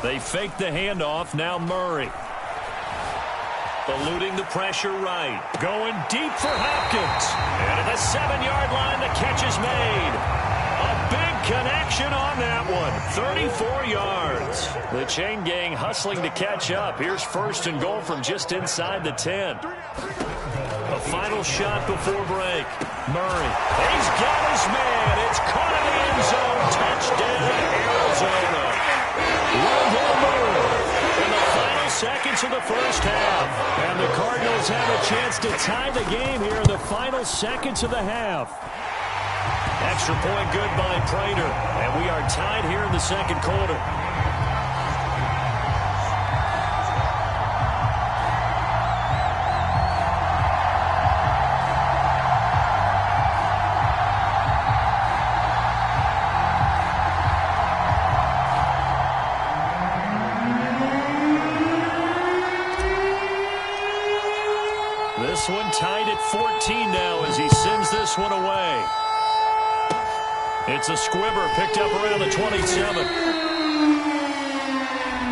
They fake the handoff. Now Murray. Eluding the pressure right. Going deep for Hopkins. And at the 7-yard line, the catch is made. A big connection on that one. 34 yards. The chain gang hustling to catch up. Here's first and goal from just inside the 10. A final shot before break. Murray. He's got his man. It's caught in the end zone. Touchdown, Arizona. Wendell Murray in the final seconds of the first half. And the Cardinals have a chance to tie the game here in the final seconds of the half. Extra point good by Prater. And we are tied here in the second quarter. This one tied at 14 now as he sends this one away. It's a squibber picked up around the 27.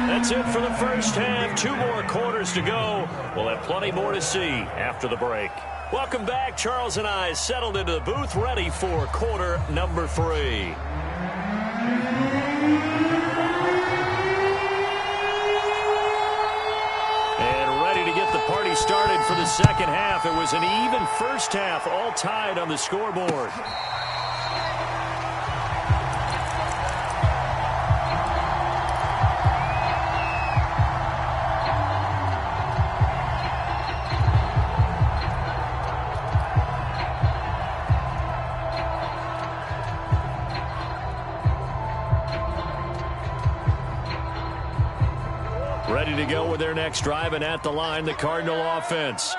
That's it for the first half. 2 more quarters to go. We'll have plenty more to see after the break. Welcome back. Charles and I settled into the booth ready for quarter number 3. Party started for the second half. It was an even first half, all tied on the scoreboard. Ready to go with their next drive, and at the line, the Cardinal offense.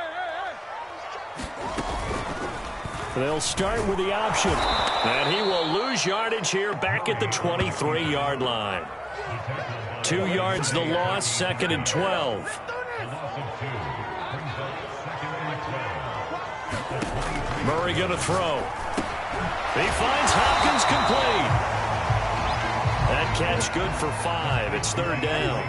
They'll start with the option. And he will lose yardage here back at the 23-yard line. 2 yards the loss, 2nd and 12. Murray going to throw. He finds Hopkins complete. That catch good for 5. It's 3rd down.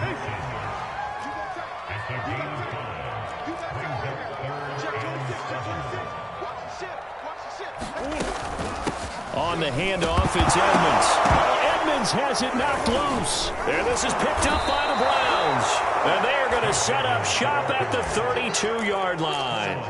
On the handoff, it's Edmonds. Edmonds has it knocked loose. And this is picked up by the Browns. And they are going to set up shop at the 32-yard line.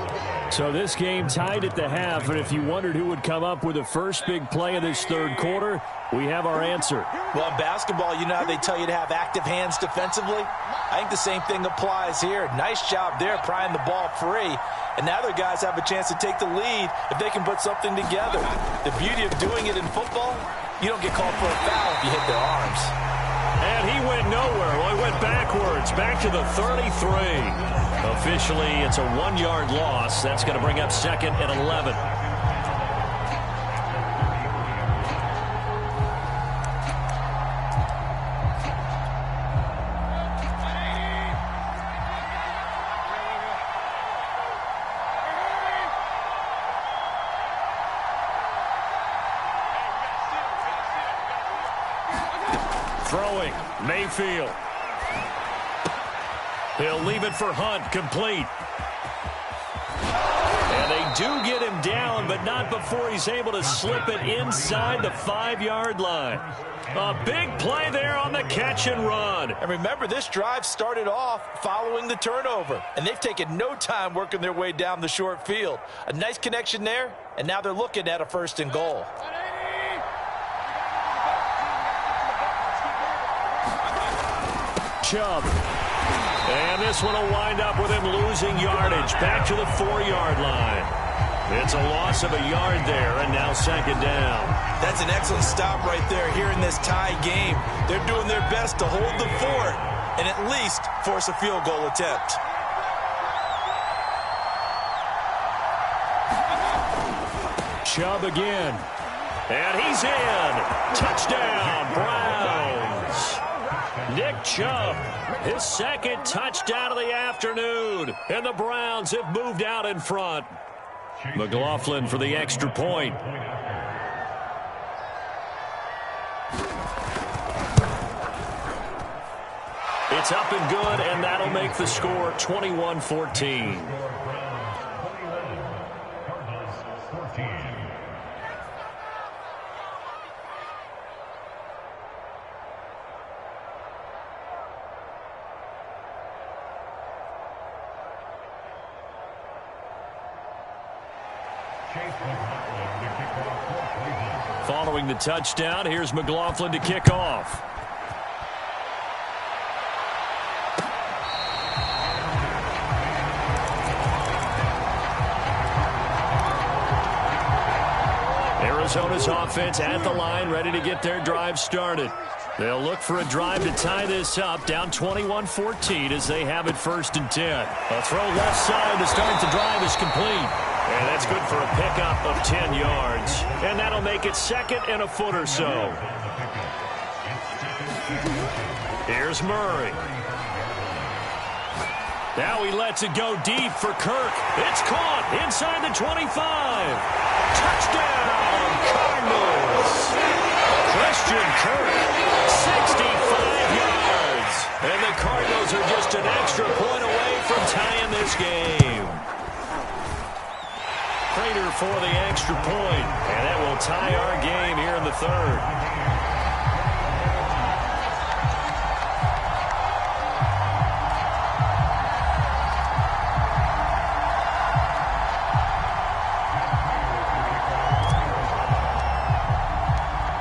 So this game tied at the half, and if you wondered who would come up with the first big play of this third quarter, we have our answer. Well, in basketball, you know how they tell you to have active hands defensively? I think the same thing applies here. Nice job there prying the ball free. And now their guys have a chance to take the lead if they can put something together. The beauty of doing it in football, you don't get called for a foul if you hit their arms. And he went nowhere. Well, he went backwards, back to the 33. Officially, it's a 1-yard loss. That's going to bring up 2nd and 11. Throwing, Mayfield. He'll leave it for Hunt, complete. And they do get him down, but not before he's able to slip it inside the 5-yard line. A big play there on the catch and run. And remember, this drive started off following the turnover, and they've taken no time working their way down the short field. A nice connection there, and now they're looking at a 1st and goal. Chubb. And this one will wind up with him losing yardage back to the 4-yard line. It's a loss of a yard there, and now second down. That's an excellent stop right there here in this tie game. They're doing their best to hold the fort and at least force a field goal attempt. Chubb again. And he's in. Touchdown, Browns. Nick Chubb, his second touchdown of the afternoon. And the Browns have moved out in front. McLaughlin for the extra point. It's up and good, and that'll make the score 21-14. Following the touchdown, here's McLaughlin to kick off. Arizona's offense at the line, ready to get their drive started. They'll look for a drive to tie this up, down 21-14 as they have it 1st and 10. A throw left side to start the drive is complete. And that's good for a pickup of 10 yards. And that'll make it 2nd and a foot or so. Here's Murray. Now he lets it go deep for Kirk. It's caught inside the 25. Touchdown, Cardinals. Christian Kirk, 65 yards. And the Cardinals are just an extra point away from tying this game. Prater for the extra point, and that will tie our game here in the 3rd.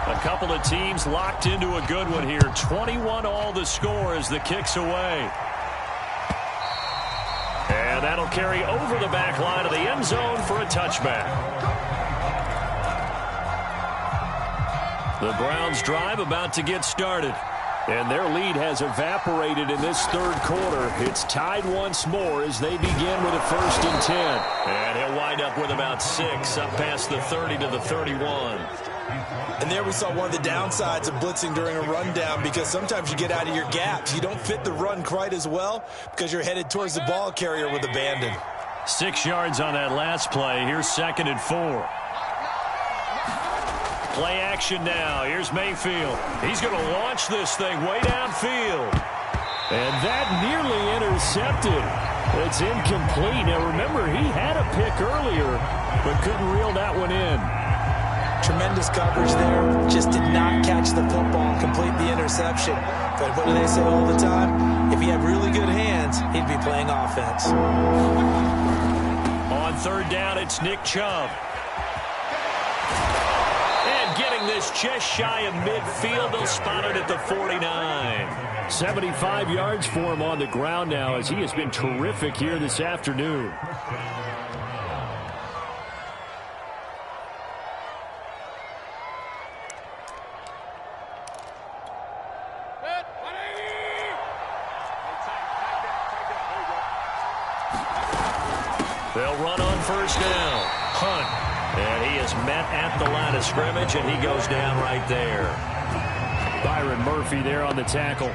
A couple of teams locked into a good one here. 21 all the score as the kick's away. And that'll carry over the back line of the end zone for a touchback. The Browns drive about to get started. And their lead has evaporated in this 3rd quarter. It's tied once more as they begin with a 1st and 10. And he'll wind up with about 6 up past the 30 to the 31. And there we saw one of the downsides of blitzing during a rundown, because sometimes you get out of your gaps. You don't fit the run quite as well because you're headed towards the ball carrier with abandon. 6 yards on that last play. Here's 2nd and 4. Play action now. Here's Mayfield. He's going to launch this thing way downfield. And that nearly intercepted. It's incomplete. Now remember, he had a pick earlier, but couldn't reel that one in. Tremendous coverage there. Just did not catch the football and complete the interception. But what do they say all the time? If he had really good hands, he'd be playing offense. On 3rd down, it's Nick Chubb. And getting this just shy of midfield, they'll spot it at the 49. 75 yards for him on the ground now, as he has been terrific here this afternoon. They'll run on 1st down. Hunt. And he is met at the line of scrimmage, and he goes down right there. Byron Murphy there on the tackle.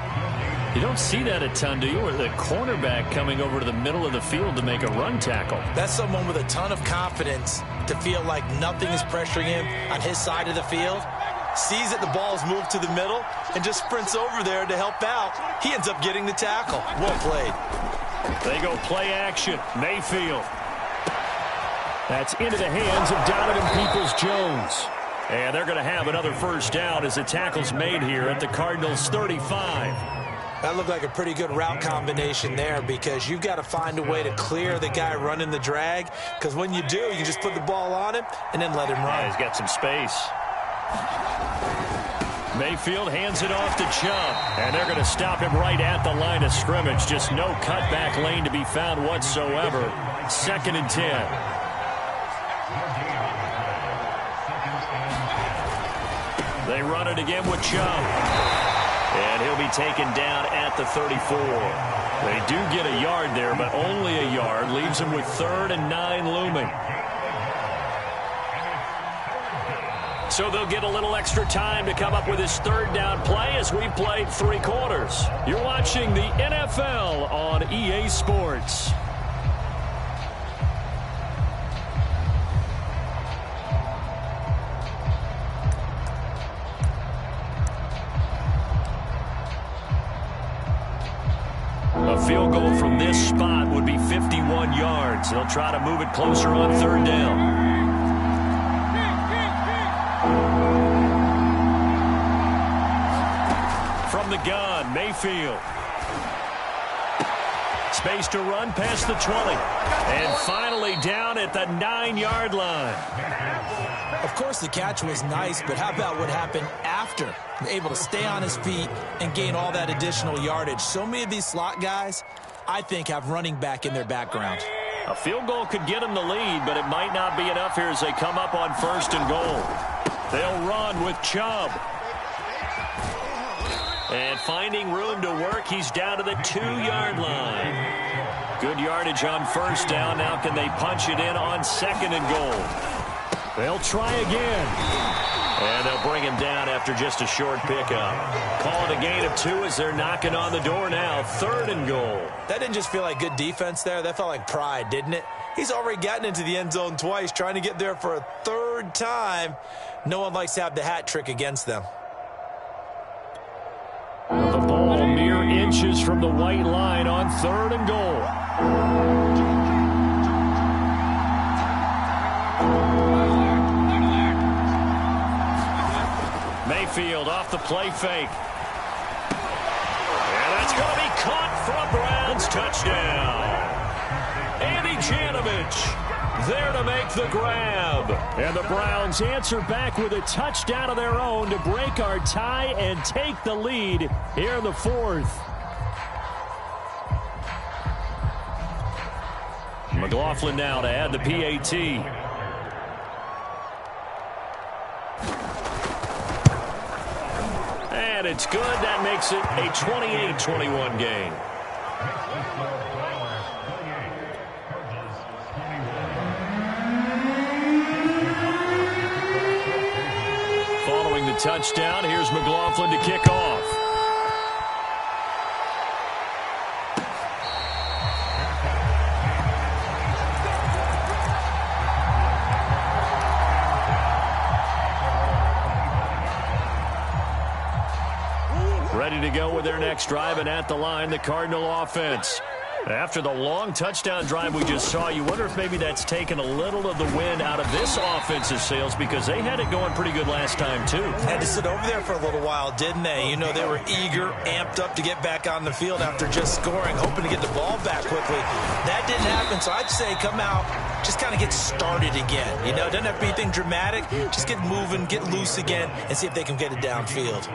You don't see that a ton, do you? Or the cornerback coming over to the middle of the field to make a run tackle. That's someone with a ton of confidence to feel like nothing is pressuring him on his side of the field. Sees that the ball's moved to the middle and just sprints over there to help out. He ends up getting the tackle. Well played. They go play action. Mayfield. That's into the hands of Donovan Peoples-Jones. And they're going to have another 1st down as the tackle's made here at the Cardinals' 35. That looked like a pretty good route combination there, because you've got to find a way to clear the guy running the drag, because when you do, you just put the ball on him and then let him run. Yeah, he's got some space. Mayfield hands it off to Chubb, and they're going to stop him right at the line of scrimmage. Just no cutback lane to be found whatsoever. 2nd and 10. They run it again with Chubb. And he'll be taken down at the 34. They do get a yard there, but only a yard. Leaves them with 3rd and 9 looming. So they'll get a little extra time to come up with his 3rd down play as we've played 3 quarters. You're watching the NFL on EA Sports. A field goal from this spot would be 51 yards. They'll try to move it closer on 3rd down. From the gun, Mayfield. Space to run past the 20. And finally down at the 9-yard line. Of course, the catch was nice, but how about what happened after? Able to stay on his feet and gain all that additional yardage. So many of these slot guys, I think, have running back in their background. A field goal could get them the lead, but it might not be enough here as they come up on 1st and goal. They'll run with Chubb. And finding room to work, he's down to the 2-yard line. Good yardage on 1st down. Now can they punch it in on 2nd and goal? They'll try again. And they'll bring him down after just a short pickup. Call it a gain of 2 as they're knocking on the door now. 3rd and goal. That didn't just feel like good defense there. That felt like pride, didn't it? He's already gotten into the end zone twice, trying to get there for a 3rd time. No one likes to have the hat trick against them. The ball mere inches from the white line on 3rd and goal. Mayfield off the play fake. And that's going to be caught for a Browns touchdown. Andy Janovich there to make the grab. And the Browns answer back with a touchdown of their own to break our tie and take the lead here in the 4th. McLaughlin now to add the PAT. And it's good. That makes it a 28-21 game. Following the touchdown, here's McLaughlin to kick off. Ready to go with their next drive, and at the line, the Cardinal offense. After the long touchdown drive we just saw, you wonder if maybe that's taken a little of the wind out of this offensive sails because they had it going pretty good last time, too. Had to sit over there for a little while, didn't they? You know, they were eager, amped up to get back on the field after just scoring, hoping to get the ball back quickly. That didn't happen, so I'd say come out, just kind of get started again. You know, it doesn't have to be anything dramatic. Just get moving, get loose again, and see if they can get it downfield.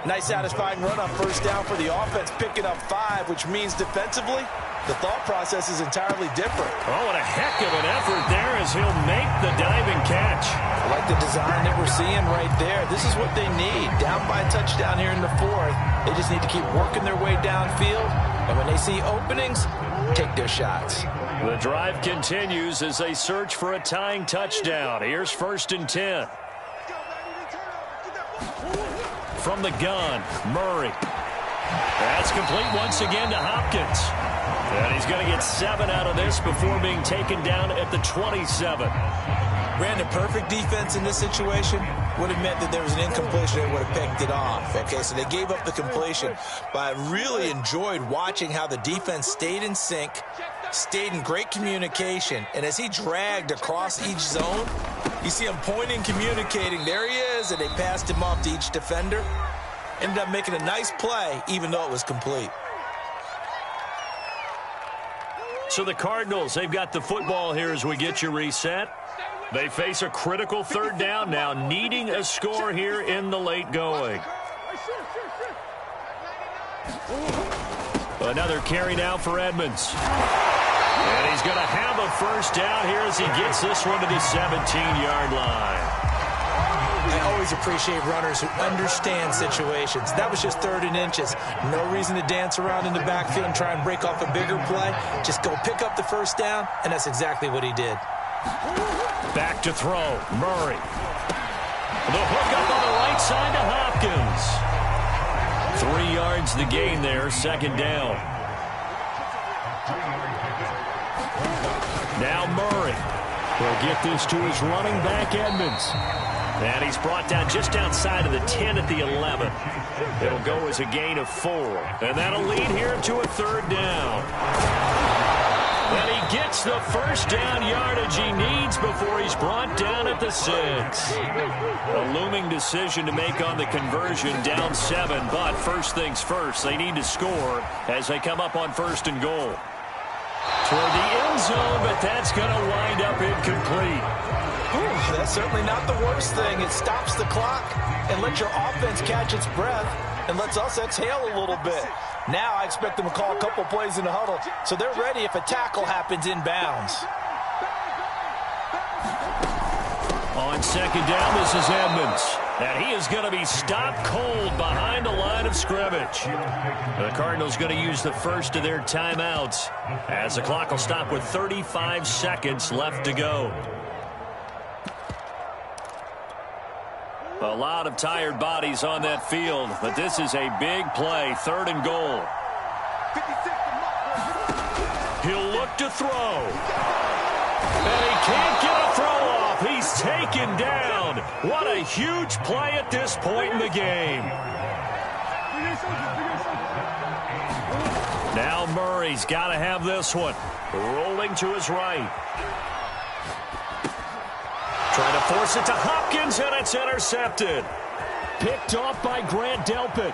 Nice satisfying run on 1st down for the offense, picking up 5, which means defensively, the thought process is entirely different. Oh, what a heck of an effort there as he'll make the diving catch. I like the design that we're seeing right there. This is what they need. Down by a touchdown here in the 4th. They just need to keep working their way downfield. And when they see openings, take their shots. The drive continues as they search for a tying touchdown. Here's 1st and 10. From the gun, Murray. That's complete once again to Hopkins. And he's going to get 7 out of this before being taken down at the 27. Brandon, perfect defense in this situation would have meant that there was an incompletion and would have picked it off. Okay, so they gave up the completion. But I really enjoyed watching how the defense stayed in sync, stayed in great communication. And as he dragged across each zone, you see him pointing, communicating. There he is, and they passed him off to each defender. Ended up making a nice play, even though it was complete. So the Cardinals, they've got the football here as we get you reset. They face a critical 3rd down now, needing a score here in the late going. Another carry now for Edmonds. And he's going to have a 1st down here as he gets this one to the 17-yard line. I always appreciate runners who understand situations. That was just 3rd and inches. No reason to dance around in the backfield and try and break off a bigger play. Just go pick up the first down, and that's exactly what he did. Back to throw. Murray. The hook up on the right side to Hopkins. 3 yards the gain there, 2nd down. Now Murray. He'll get this to his running back, Edmonds. And he's brought down just outside of the 10 at the 11. It'll go as a gain of 4. And that'll lead here to a 3rd down. And he gets the first down yardage he needs before he's brought down at the 6. A looming decision to make on the conversion, down 7. But first things first, they need to score as they come up on 1st and goal. Toward the end zone, but that's going to wind up incomplete. Ooh, that's certainly not the worst thing. It stops the clock and lets your offense catch its breath and lets us exhale a little bit. Now I expect them to call a couple plays in the huddle, so they're ready if a tackle happens inbounds. On 2nd down, this is Edmonds. And he is going to be stopped cold behind the line of scrimmage. The Cardinals going to use the first of their timeouts as the clock will stop with 35 seconds left to go. A lot of tired bodies on that field, but this is a big play, 3rd and goal. He'll look to throw. And he can't get a throw off. He's taken down. What a huge play at this point in the game. Now Murray's got to have this one. Rolling to his right. Trying to force it to Hopkins, and it's intercepted. Picked off by Grant Delpit.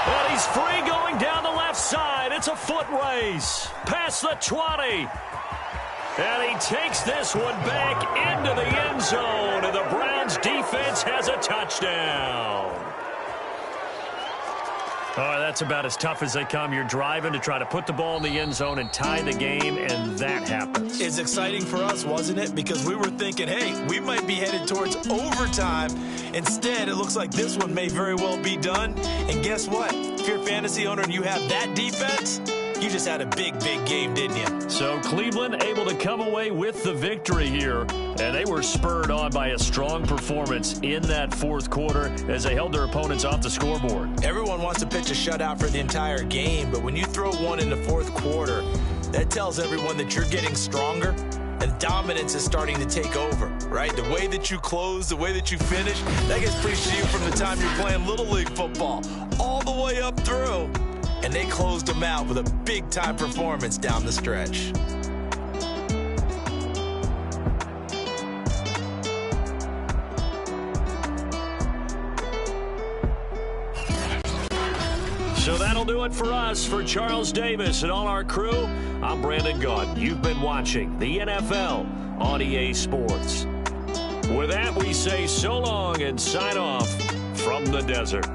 And he's free going down the left side. It's a foot race. Past the 20. And he takes this one back into the end zone, and the Browns defense has a touchdown. Oh, that's about as tough as they come. You're driving to try to put the ball in the end zone and tie the game, and that happens. It's exciting for us, wasn't it? Because we were thinking, hey, we might be headed towards overtime. Instead, it looks like this one may very well be done. And guess what? If you're a fantasy owner and you have that defense, you just had a big, big game, didn't you? So Cleveland able to come away with the victory here, and they were spurred on by a strong performance in that 4th quarter as they held their opponents off the scoreboard. Everyone wants to pitch a shutout for the entire game, but when you throw one in the 4th quarter, that tells everyone that you're getting stronger and dominance is starting to take over, right? The way that you close, the way that you finish, that gets preached to you from the time you're playing Little League football all the way up through. And they closed them out with a big-time performance down the stretch. So that'll do it for us. For Charles Davis and all our crew, I'm Brandon Gaudin. You've been watching the NFL on EA Sports. With that, we say so long and sign off from the desert.